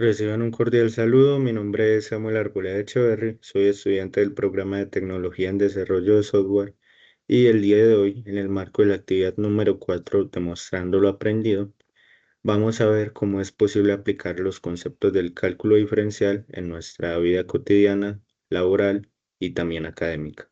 Reciban un cordial saludo. Mi nombre es Samuel Arboleda Echeverry. Soy estudiante del programa de Tecnología en Desarrollo de Software y el día de hoy, en el marco de la actividad número 4, demostrando lo aprendido, vamos a ver cómo es posible aplicar los conceptos del cálculo diferencial en nuestra vida cotidiana, laboral y también académica.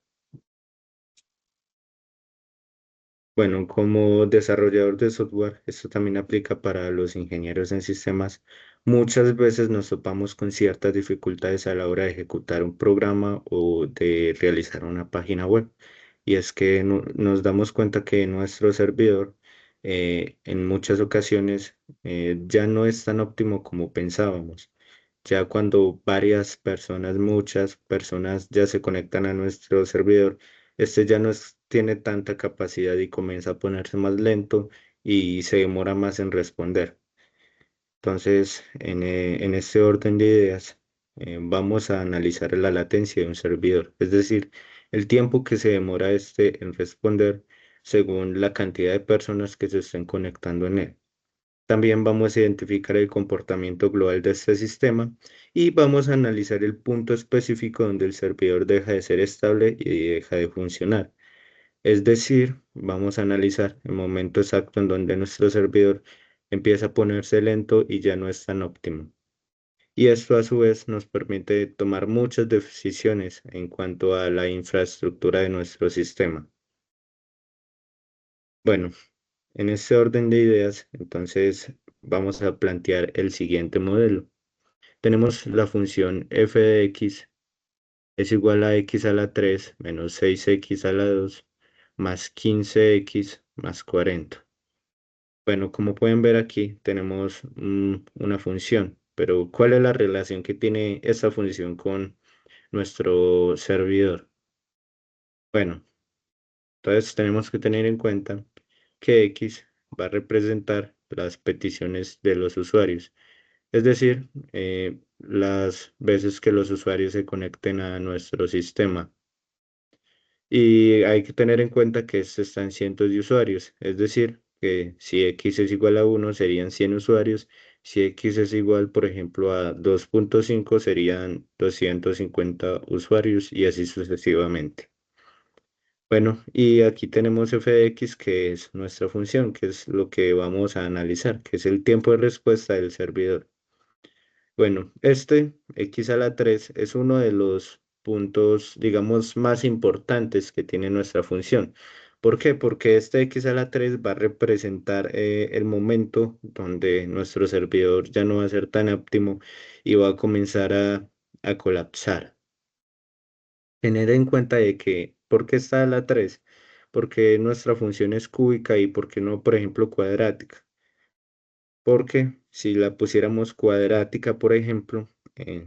Bueno, como desarrollador de software, esto también aplica para los ingenieros en sistemas. Muchas veces nos topamos con ciertas dificultades a la hora de ejecutar un programa o de realizar una página web. Y es que nos damos cuenta que nuestro servidor en muchas ocasiones ya no es tan óptimo como pensábamos. Ya cuando varias personas, muchas personas ya se conectan a nuestro servidor, este ya no tiene tanta capacidad y comienza a ponerse más lento y se demora más en responder. Entonces, en este orden de ideas, vamos a analizar la latencia de un servidor, es decir, el tiempo que se demora este en responder según la cantidad de personas que se estén conectando en él. También vamos a identificar el comportamiento global de este sistema y vamos a analizar el punto específico donde el servidor deja de ser estable y deja de funcionar. Es decir, vamos a analizar el momento exacto en donde nuestro servidor empieza a ponerse lento y ya no es tan óptimo. Y esto a su vez nos permite tomar muchas decisiones en cuanto a la infraestructura de nuestro sistema. Bueno, en este orden de ideas, entonces vamos a plantear el siguiente modelo. Tenemos la función f de x es igual a x a la 3 menos 6x a la 2 más 15x más 40. Bueno, como pueden ver aquí, tenemos una función, pero ¿cuál es la relación que tiene esta función con nuestro servidor? Bueno, entonces tenemos que tener en cuenta que x va a representar las peticiones de los usuarios, es decir, las veces que los usuarios se conecten a nuestro sistema. Y hay que tener en cuenta que esto está en cientos de usuarios, es decir, que si x es igual a 1 serían 100 usuarios, si x es igual, por ejemplo, a 2.5 serían 250 usuarios y así sucesivamente. Bueno, y aquí tenemos f de x, que es nuestra función, que es lo que vamos a analizar, que es el tiempo de respuesta del servidor. Bueno, este x a la 3 es uno de los puntos, digamos, más importantes que tiene nuestra función. ¿Por qué? Porque este x a la 3 va a representar el momento donde nuestro servidor ya no va a ser tan óptimo y va a comenzar a colapsar. Tener en cuenta de que, ¿por qué está a la 3? Porque nuestra función es cúbica y por qué no, por ejemplo, cuadrática. Porque si la pusiéramos cuadrática, por ejemplo,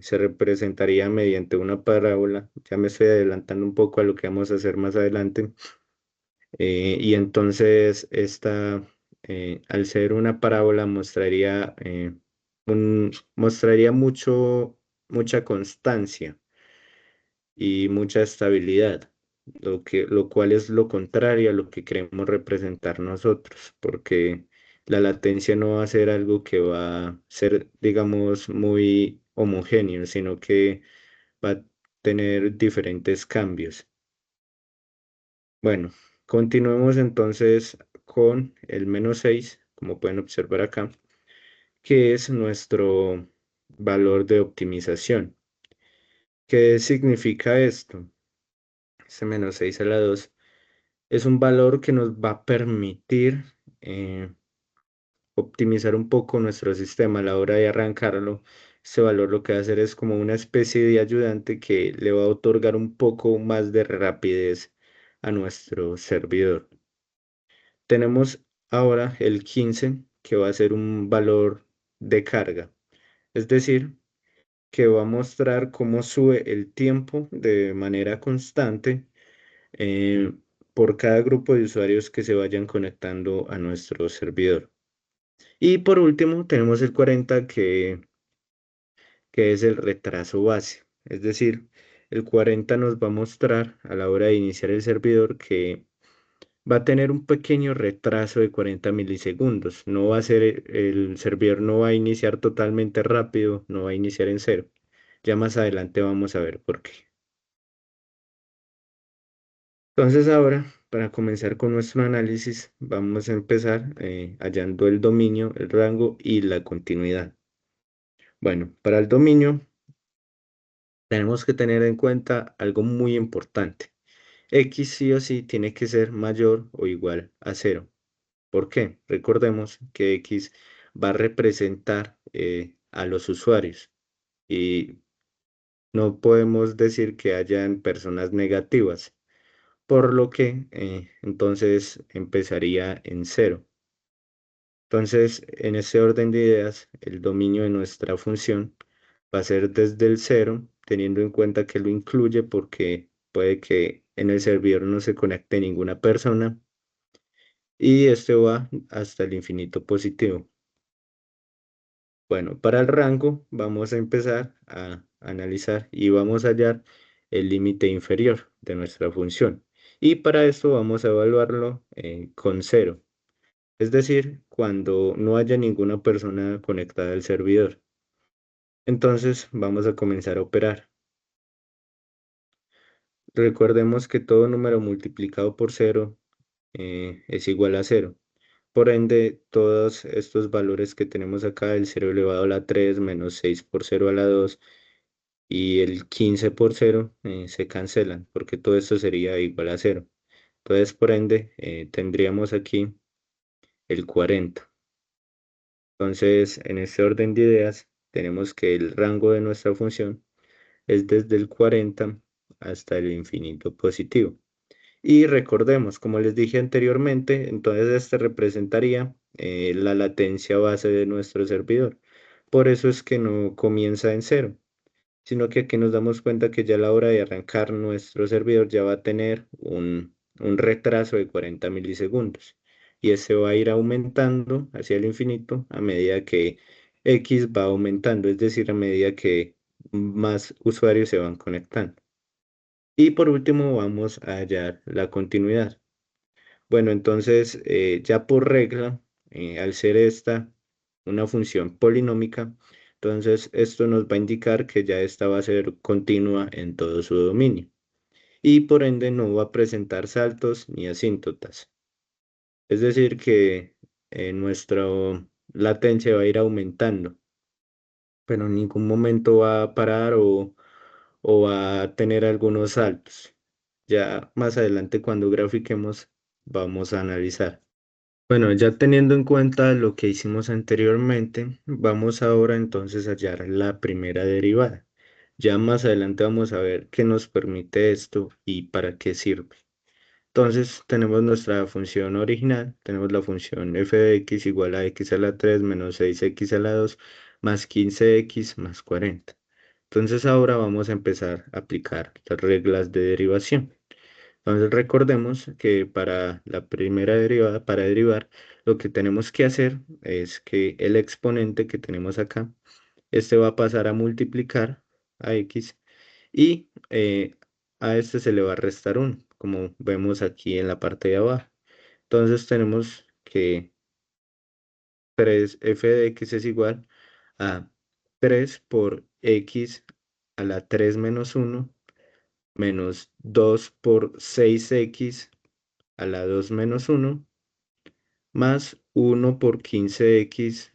se representaría mediante una parábola. Ya me estoy adelantando un poco a lo que vamos a hacer más adelante. Y entonces esta, al ser una parábola, mostraría mucha constancia y mucha estabilidad, lo cual es lo contrario a lo que queremos representar nosotros, porque la latencia no va a ser algo que va a ser, digamos, muy homogéneo, sino que va a tener diferentes cambios. Bueno, continuemos entonces con el -6, como pueden observar acá, que es nuestro valor de optimización. ¿Qué significa esto? Este -6 a la 2 es un valor que nos va a permitir optimizar un poco nuestro sistema a la hora de arrancarlo. Este valor lo que va a hacer es como una especie de ayudante que le va a otorgar un poco más de rapidez a nuestro servidor. Tenemos ahora el 15, que va a ser un valor de carga, es decir, que va a mostrar cómo sube el tiempo de manera constante eh, por cada grupo de usuarios que se vayan conectando a nuestro servidor. Y por último, tenemos el 40, que es el retraso base. Es decir, el 40 nos va a mostrar a la hora de iniciar el servidor que va a tener un pequeño retraso de 40 milisegundos. No va a ser, el servidor no va a iniciar totalmente rápido, no va a iniciar en cero. Ya más adelante vamos a ver por qué. Entonces ahora, para comenzar con nuestro análisis, vamos a empezar hallando el dominio, el rango y la continuidad. Bueno, para el dominio tenemos que tener en cuenta algo muy importante. X sí o sí tiene que ser mayor o igual a cero. ¿Por qué? Recordemos que X va a representar a los usuarios y no podemos decir que hayan personas negativas, por lo que entonces empezaría en cero. Entonces, en ese orden de ideas, el dominio de nuestra función va a ser desde el cero, teniendo en cuenta que lo incluye porque puede que en el servidor no se conecte ninguna persona y este va hasta el infinito positivo. Bueno, para el rango vamos a empezar a analizar y vamos a hallar el límite inferior de nuestra función. Y para esto vamos a evaluarlo con cero, es decir, cuando no haya ninguna persona conectada al servidor. Entonces vamos a comenzar a operar. Recordemos que todo número multiplicado por cero es igual a cero. Por ende, todos estos valores que tenemos acá, el 0 elevado a la 3 menos 6 por 0 a la 2 y el 15 por cero se cancelan porque todo esto sería igual a cero. Entonces, por ende, tendríamos aquí el 40. Entonces, en este orden de ideas, tenemos que el rango de nuestra función es desde el 40 hasta el infinito positivo. Y recordemos, como les dije anteriormente, entonces este representaría la latencia base de nuestro servidor. Por eso es que no comienza en cero, sino que aquí nos damos cuenta que ya a la hora de arrancar nuestro servidor ya va a tener un retraso de 40 milisegundos y ese va a ir aumentando hacia el infinito a medida que X va aumentando, es decir, a medida que más usuarios se van conectando. Y por último vamos a hallar la continuidad. Bueno, entonces ya por regla, al ser esta una función polinómica, entonces esto nos va a indicar que ya esta va a ser continua en todo su dominio y por ende no va a presentar saltos ni asíntotas. Es decir, que nuestra latencia va a ir aumentando, pero en ningún momento va a parar o va a tener algunos saltos. Ya más adelante cuando grafiquemos vamos a analizar. Bueno, ya teniendo en cuenta lo que hicimos anteriormente, vamos ahora entonces a hallar la primera derivada. Ya más adelante vamos a ver qué nos permite esto y para qué sirve. Entonces tenemos nuestra función original, tenemos la función f de x igual a x a la 3 menos 6x a la 2 más 15x más 40. Entonces ahora vamos a empezar a aplicar las reglas de derivación. Entonces recordemos que para la primera derivada, para derivar, lo que tenemos que hacer es que el exponente que tenemos acá, este va a pasar a multiplicar a x y a este se le va a restar 1, como vemos aquí en la parte de abajo. Entonces tenemos que 3f de x es igual a 3 por x a la 3 menos 1 menos 2 por 6x a la 2 menos 1 más 1 por 15x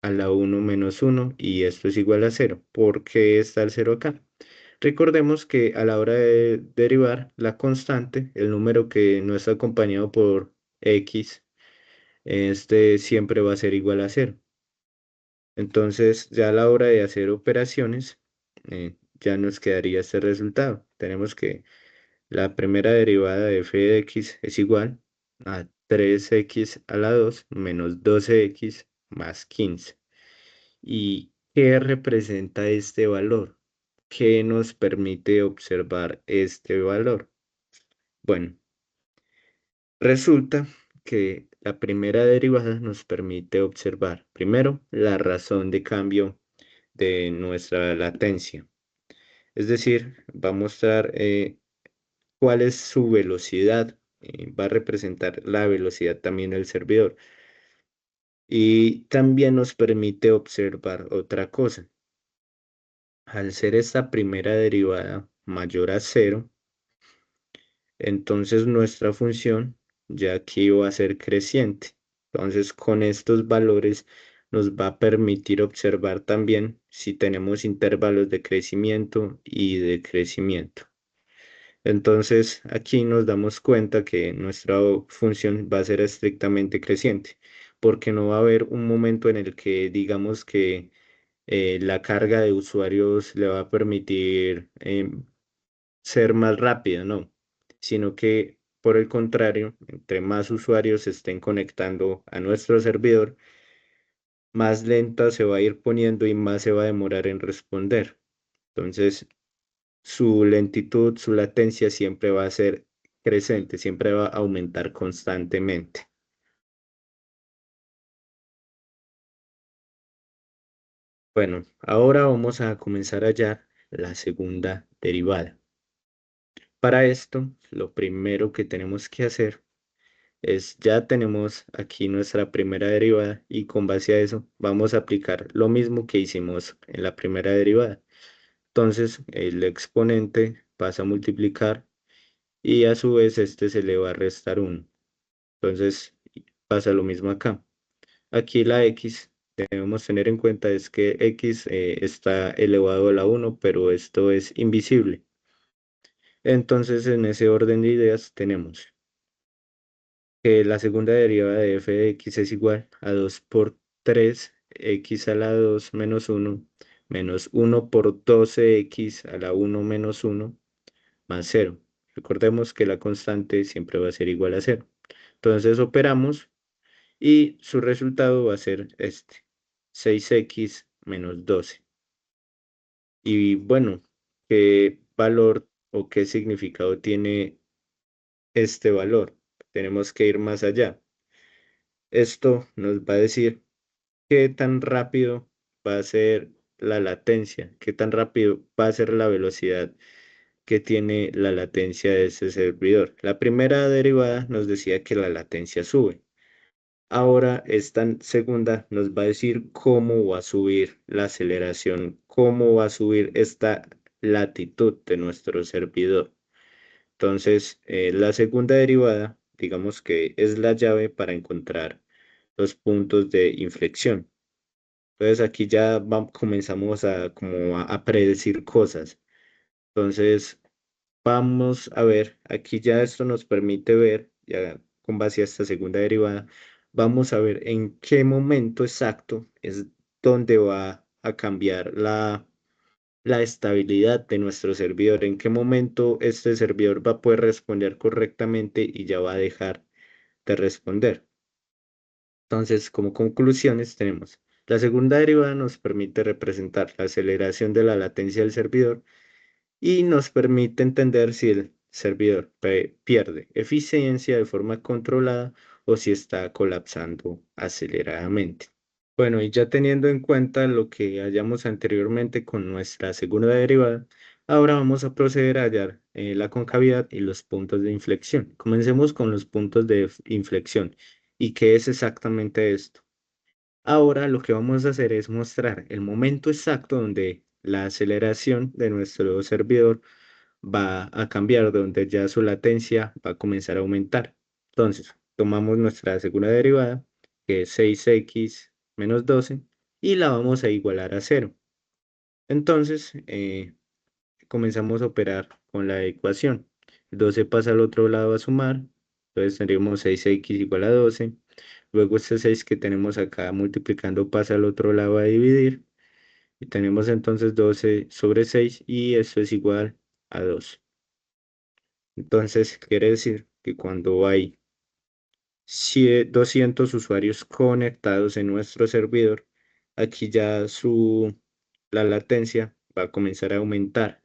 a la 1 menos 1 y esto es igual a cero. ¿Por qué está el cero acá? Recordemos que a la hora de derivar la constante, el número que no está acompañado por x, este siempre va a ser igual a cero. Entonces, ya a la hora de hacer operaciones, ya nos quedaría este resultado. Tenemos que la primera derivada de f de x es igual a 3x a la 2 menos 12x más 15. ¿Y qué representa este valor? ¿Qué nos permite observar este valor? Bueno, resulta que la primera derivada nos permite observar primero la razón de cambio de nuestra latencia. Es decir, va a mostrar cuál es su velocidad va a representar la velocidad también del servidor. Y también nos permite observar otra cosa. Al ser esta primera derivada mayor a cero, entonces nuestra función ya aquí va a ser creciente. Entonces con estos valores nos va a permitir observar también si tenemos intervalos de crecimiento y de crecimiento. Entonces aquí nos damos cuenta que nuestra función va a ser estrictamente creciente, porque no va a haber un momento en el que digamos que la carga de usuarios le va a permitir ser más rápida, no, sino que por el contrario, entre más usuarios se estén conectando a nuestro servidor, más lenta se va a ir poniendo y más se va a demorar en responder. Entonces, su lentitud, su latencia siempre va a ser creciente, siempre va a aumentar constantemente. Bueno, ahora vamos a comenzar a hallar la segunda derivada. Para esto, lo primero que tenemos que hacer es, ya tenemos aquí nuestra primera derivada y con base a eso vamos a aplicar lo mismo que hicimos en la primera derivada. Entonces, el exponente pasa a multiplicar y a su vez este se le va a restar 1. Entonces, pasa lo mismo acá. Aquí la x debemos tener en cuenta es que x está elevado a la 1, pero esto es invisible. Entonces, en ese orden de ideas tenemos que la segunda derivada de f de x es igual a 2 por 3 x a la 2 menos 1 menos 1 por 12x a la 1 menos 1 más 0. Recordemos que la constante siempre va a ser igual a 0. Entonces operamos y su resultado va a ser este, 6x menos 12. Y bueno, ¿qué valor o qué significado tiene este valor? Tenemos que ir más allá. Esto nos va a decir qué tan rápido va a ser la latencia, qué tan rápido va a ser la velocidad que tiene la latencia de ese servidor. La primera derivada nos decía que la latencia sube. Ahora esta segunda nos va a decir cómo va a subir la aceleración, cómo va a subir esta latitud de nuestro servidor. Entonces, la segunda derivada, digamos que es la llave para encontrar los puntos de inflexión. Entonces aquí ya comenzamos a, como a predecir cosas. Entonces, vamos a ver, aquí ya esto nos permite ver, ya con base a esta segunda derivada, vamos a ver en qué momento exacto es donde va a cambiar la estabilidad de nuestro servidor, en qué momento este servidor va a poder responder correctamente y ya va a dejar de responder. Entonces, como conclusiones tenemos, la segunda derivada nos permite representar la aceleración de la latencia del servidor y nos permite entender si el servidor pierde eficiencia de forma controlada o si está colapsando aceleradamente. Bueno, y ya teniendo en cuenta lo que hallamos anteriormente con nuestra segunda derivada, ahora vamos a proceder a hallar la concavidad y los puntos de inflexión. Comencemos con los puntos de inflexión. ¿Y qué es exactamente esto? Ahora lo que vamos a hacer es mostrar el momento exacto donde la aceleración de nuestro servidor va a cambiar, donde ya su latencia va a comenzar a aumentar. Entonces, tomamos nuestra segunda derivada, que es 6x menos 12, y la vamos a igualar a cero. Entonces, comenzamos a operar con la ecuación. 12 pasa al otro lado a sumar, entonces tendríamos 6x igual a 12. Luego este 6 que tenemos acá multiplicando pasa al otro lado a dividir. Y tenemos entonces 12 sobre 6 y eso es igual a 2. Entonces quiere decir que cuando hay 200 usuarios conectados en nuestro servidor, aquí ya la latencia va a comenzar a aumentar.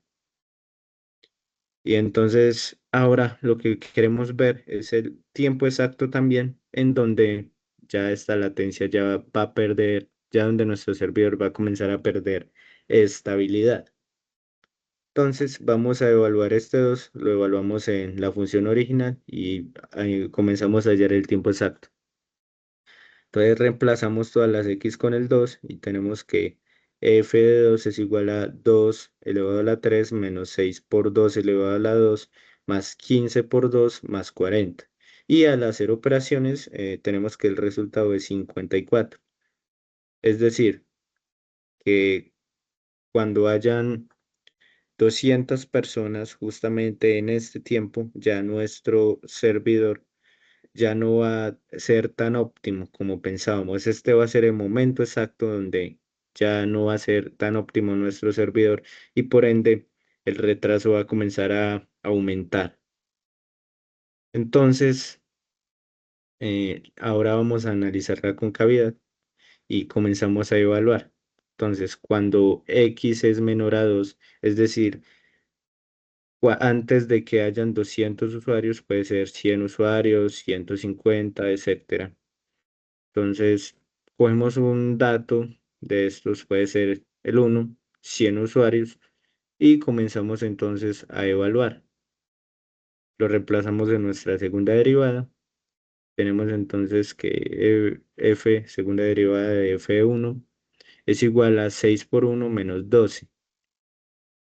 Y entonces ahora lo que queremos ver es el tiempo exacto también en donde ya esta latencia ya va a perder, ya donde nuestro servidor va a comenzar a perder estabilidad. Entonces vamos a evaluar este 2, lo evaluamos en la función original y ahí comenzamos a hallar el tiempo exacto. Entonces reemplazamos todas las x con el 2 y tenemos que f de 2 es igual a 2 elevado a la 3 menos 6 por 2 elevado a la 2 más 15 por 2 más 40. Y al hacer operaciones tenemos que el resultado es 54. Es decir, que cuando hayan 200 personas justamente en este tiempo, ya nuestro servidor ya no va a ser tan óptimo como pensábamos. Este va a ser el momento exacto donde ya no va a ser tan óptimo nuestro servidor y por ende el retraso va a comenzar a aumentar. Entonces, ahora vamos a analizar la concavidad y comenzamos a evaluar. Entonces, cuando x es menor a 2, es decir, antes de que hayan 200 usuarios, puede ser 100 usuarios, 150, etcétera. Entonces, cogemos un dato de estos, puede ser el 1, 100 usuarios, y comenzamos entonces a evaluar. Lo reemplazamos en nuestra segunda derivada. Tenemos entonces que f, segunda derivada de f1, es igual a 6 por 1 menos 12.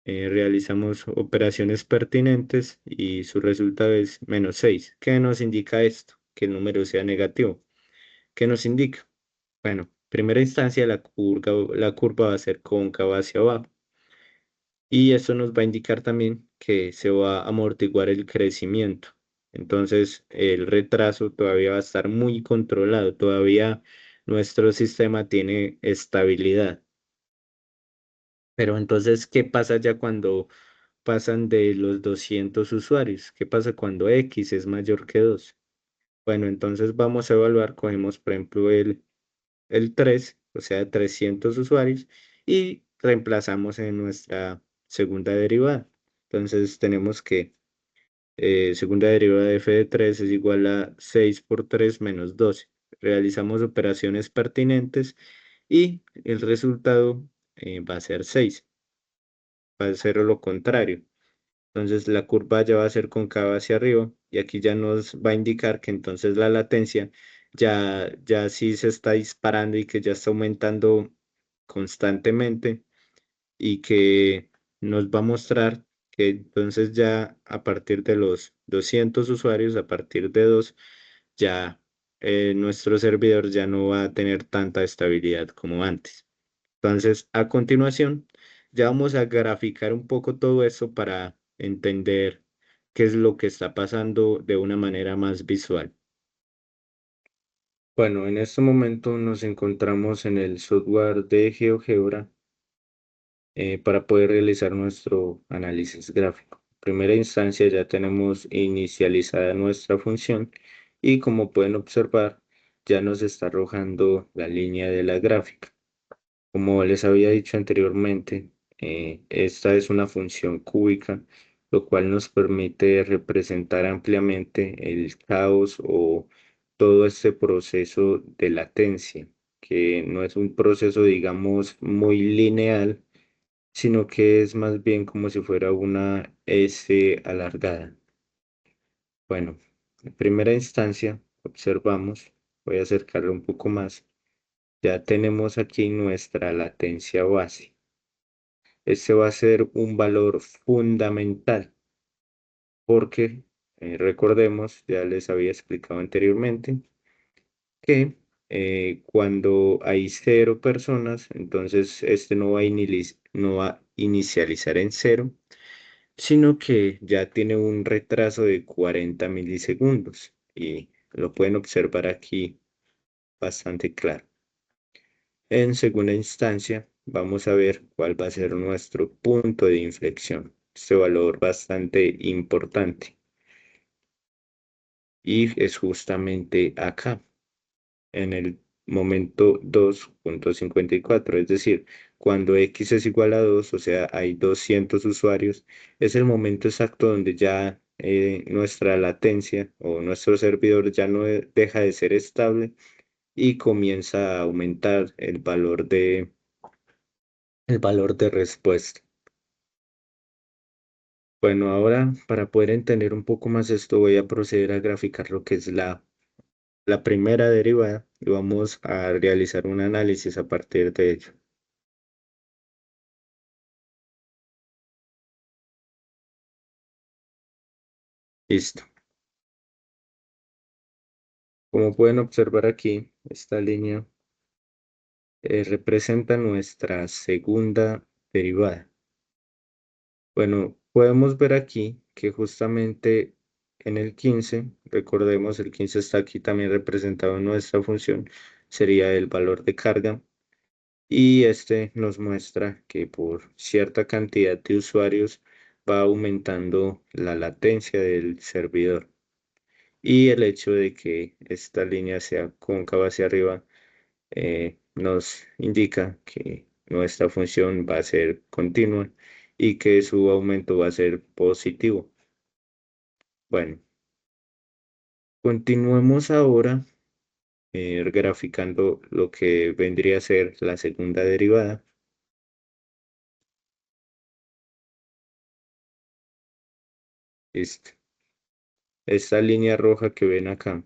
Realizamos operaciones pertinentes y su resultado es menos 6. ¿Qué nos indica esto? Que el número sea negativo. ¿Qué nos indica? Bueno, primera instancia la curva va a ser cóncava hacia abajo y esto nos va a indicar también que se va a amortiguar el crecimiento. Entonces el retraso todavía va a estar muy controlado, todavía nuestro sistema tiene estabilidad. Pero entonces, ¿qué pasa ya cuando pasan de los 200 usuarios? ¿Qué pasa cuando X es mayor que 2? Bueno, entonces vamos a evaluar, cogemos por ejemplo el 3, o sea, 300 usuarios, y reemplazamos en nuestra segunda derivada. Entonces tenemos que segunda derivada de f de 3 es igual a 6 por 3 menos 12. Realizamos operaciones pertinentes y el resultado va a ser 6, va a ser lo contrario. Entonces la curva ya va a ser cóncava hacia arriba y aquí ya nos va a indicar que entonces la latencia ya sí se está disparando y que ya está aumentando constantemente y que nos va a mostrar que entonces ya a partir de los 200 usuarios, a partir de 2, ya nuestro servidor ya no va a tener tanta estabilidad como antes. Entonces, a continuación, ya vamos a graficar un poco todo esto para entender qué es lo que está pasando de una manera más visual. Bueno, en este momento nos encontramos en el software de GeoGebra para poder realizar nuestro análisis gráfico. En primera instancia ya tenemos inicializada nuestra función y como pueden observar, ya nos está arrojando la línea de la gráfica. Como les había dicho anteriormente, esta es una función cúbica, lo cual nos permite representar ampliamente el caos o todo este proceso de latencia, que no es un proceso, digamos, muy lineal, sino que es más bien como si fuera una S alargada. Bueno, en primera instancia, observamos, voy a acercarlo un poco más, ya tenemos aquí nuestra latencia base. Este va a ser un valor fundamental porque recordemos, ya les había explicado anteriormente, que cuando hay 0 personas, entonces este no va a inicializar en 0, sino que ya tiene un retraso de 40 milisegundos y lo pueden observar aquí bastante claro. En segunda instancia, vamos a ver cuál va a ser nuestro punto de inflexión. Este valor bastante importante y es justamente acá, en el momento 2.54, es decir, cuando x es igual a 2, o sea, hay 200 usuarios, es el momento exacto donde ya nuestra latencia o nuestro servidor ya no deja de ser estable y comienza a aumentar el valor de respuesta. Bueno, ahora para poder entender un poco más esto, voy a proceder a graficar lo que es la primera derivada y vamos a realizar un análisis a partir de ello. Listo. Como pueden observar aquí, esta línea representa nuestra segunda derivada. Bueno, podemos ver aquí que justamente en el 15, recordemos, el 15 está aquí también representado en nuestra función, sería el valor de carga. Y este nos muestra que por cierta cantidad de usuarios va aumentando la latencia del servidor. Y el hecho de que esta línea sea cóncava hacia arriba nos indica que nuestra función va a ser continua y que su aumento va a ser positivo. Bueno, continuemos ahora graficando lo que vendría a ser la segunda derivada. Esta línea roja que ven acá.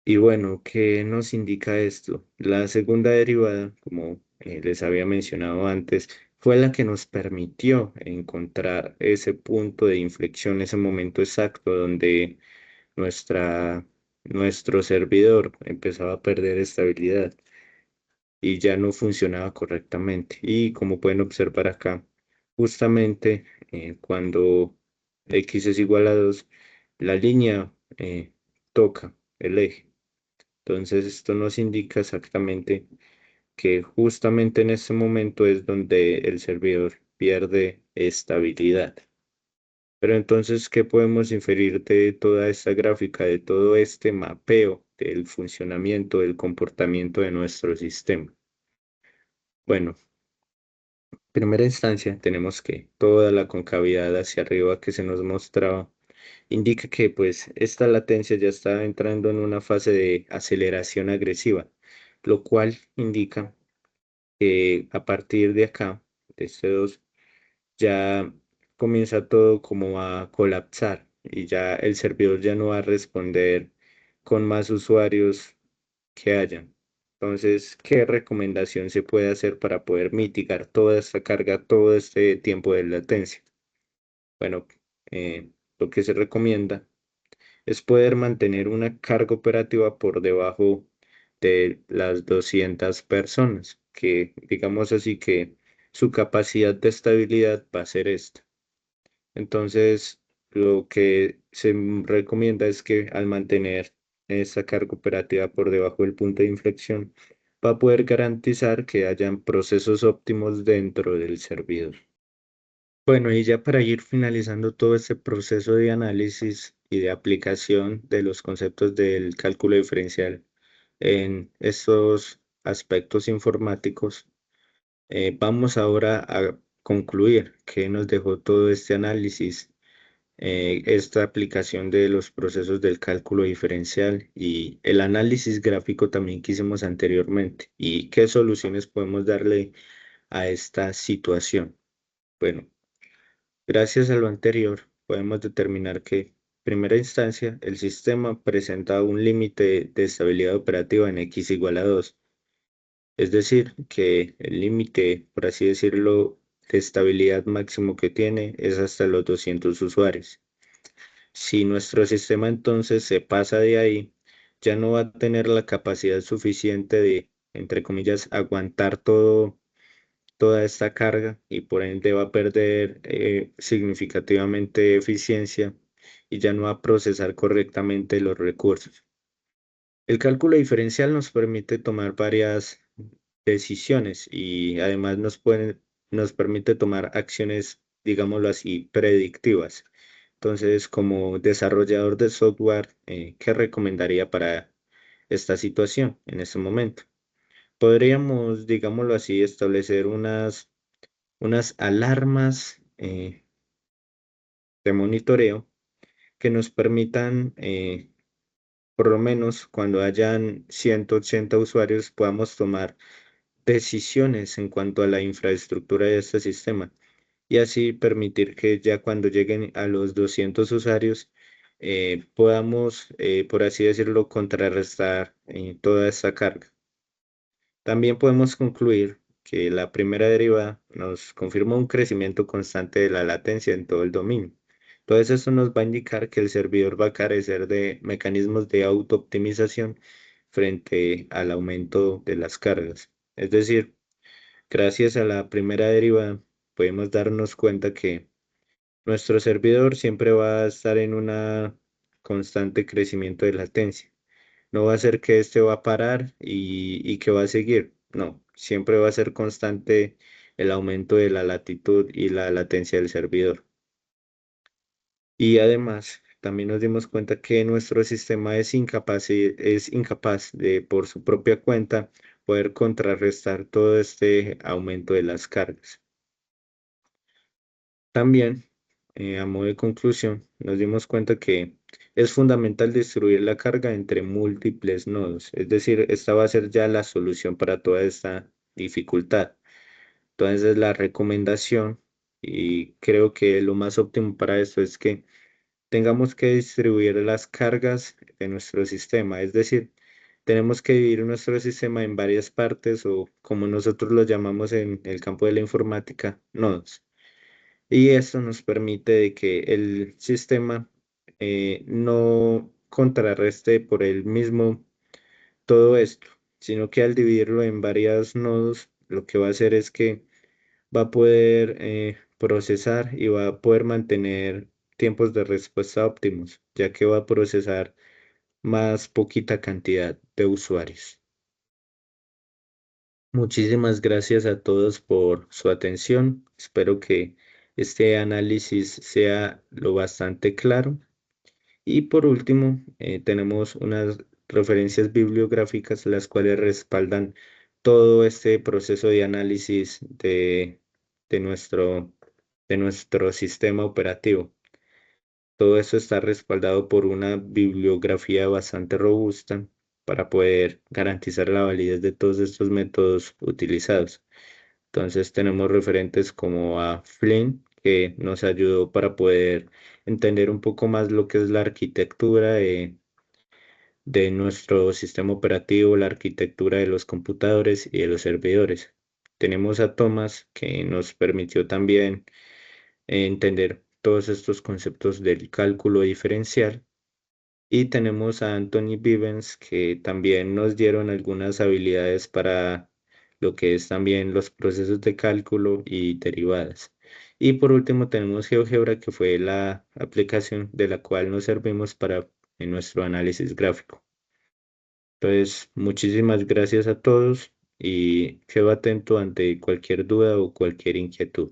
Y bueno, ¿qué nos indica esto? La segunda derivada, como les había mencionado antes, fue la que nos permitió encontrar ese punto de inflexión, ese momento exacto donde nuestra, nuestro servidor empezaba a perder estabilidad y ya no funcionaba correctamente. Y como pueden observar acá, justamente cuando x es igual a 2 la línea toca el eje. Entonces esto nos indica exactamente que justamente en este momento es donde el servidor pierde estabilidad. Pero entonces, ¿qué podemos inferir de toda esta gráfica, de todo este mapeo del funcionamiento, del comportamiento de nuestro sistema? Bueno, en primera instancia tenemos que toda la concavidad hacia arriba que se nos mostraba indica que pues esta latencia ya está entrando en una fase de aceleración agresiva, lo cual indica que a partir de acá, de este 2 ya comienza todo como a colapsar y ya el servidor ya no va a responder con más usuarios que hayan. Entonces, ¿qué recomendación se puede hacer para poder mitigar toda esta carga, todo este tiempo de latencia? Bueno, lo que se recomienda es poder mantener una carga operativa por debajo de las 200 personas, que digamos así que su capacidad de estabilidad va a ser esta. Entonces, lo que recomienda es que al mantener esa carga operativa por debajo del punto de inflexión, va a poder garantizar que hayan procesos óptimos dentro del servidor. Bueno, y ya para ir finalizando todo este proceso de análisis y de aplicación de los conceptos del cálculo diferencial en estos aspectos informáticos, vamos ahora a concluir que nos dejó todo este análisis, esta aplicación de los procesos del cálculo diferencial y el análisis gráfico también que hicimos anteriormente y qué soluciones podemos darle a esta situación. Bueno. Gracias a lo anterior, podemos determinar que, en primera instancia, el sistema presenta un límite de estabilidad operativa en x igual a 2, es decir, que el límite, por así decirlo, de estabilidad máximo que tiene es hasta los 200 usuarios. Si nuestro sistema entonces se pasa de ahí, ya no va a tener la capacidad suficiente de, entre comillas, aguantar toda esta carga y por ende va a perder significativamente eficiencia y ya no va a procesar correctamente los recursos. El cálculo diferencial nos permite tomar varias decisiones y además nos permite tomar acciones, digámoslo así, predictivas. Entonces, como desarrollador de software, ¿qué recomendaría para esta situación en este momento? Podríamos, digámoslo así, establecer unas alarmas de monitoreo que nos permitan, por lo menos cuando hayan 180 usuarios, podamos tomar decisiones en cuanto a la infraestructura de este sistema. y así permitir que ya cuando lleguen a los 200 usuarios podamos, por así decirlo, contrarrestar toda esta carga. También podemos concluir que la primera derivada nos confirma un crecimiento constante de la latencia en todo el dominio. Entonces, eso nos va a indicar que el servidor va a carecer de mecanismos de auto-optimización frente al aumento de las cargas. Es decir, gracias a la primera derivada, podemos darnos cuenta que nuestro servidor siempre va a estar en una constante crecimiento de latencia. No va a ser que este va a parar y que va a seguir. No, siempre va a ser constante el aumento de la latitud y la latencia del servidor. Y además, también nos dimos cuenta que nuestro sistema es incapaz de, por su propia cuenta, poder contrarrestar todo este aumento de las cargas. También, a modo de conclusión, nos dimos cuenta que es fundamental distribuir la carga entre múltiples nodos, es decir, esta va a ser ya la solución para toda esta dificultad. Entonces, la recomendación, y creo que lo más óptimo para esto es que tengamos que distribuir las cargas de nuestro sistema, es decir, tenemos que dividir nuestro sistema en varias partes o como nosotros lo llamamos en el campo de la informática, nodos. Y esto nos permite de que el sistema no contrarreste por el mismo todo esto, sino que al dividirlo en varios nodos, lo que va a hacer es que va a poder procesar y va a poder mantener tiempos de respuesta óptimos, ya que va a procesar más poquita cantidad de usuarios. Muchísimas gracias a todos por su atención. Espero que este análisis sea lo bastante claro. Y por último, tenemos unas referencias bibliográficas las cuales respaldan todo este proceso de análisis de nuestro, de nuestro sistema operativo. Todo esto está respaldado por una bibliografía bastante robusta para poder garantizar la validez de todos estos métodos utilizados. Entonces tenemos referentes como a Flynn, que nos ayudó para poder entender un poco más lo que es la arquitectura de nuestro sistema operativo, la arquitectura de los computadores y de los servidores. Tenemos a Thomas, que nos permitió también entender todos estos conceptos del cálculo diferencial. Y tenemos a Anthony Vivens, que también nos dieron algunas habilidades para lo que es también los procesos de cálculo y derivadas. Y por último tenemos GeoGebra, que fue la aplicación de la cual nos servimos para en nuestro análisis gráfico. Entonces, muchísimas gracias a todos y quedo atento ante cualquier duda o cualquier inquietud.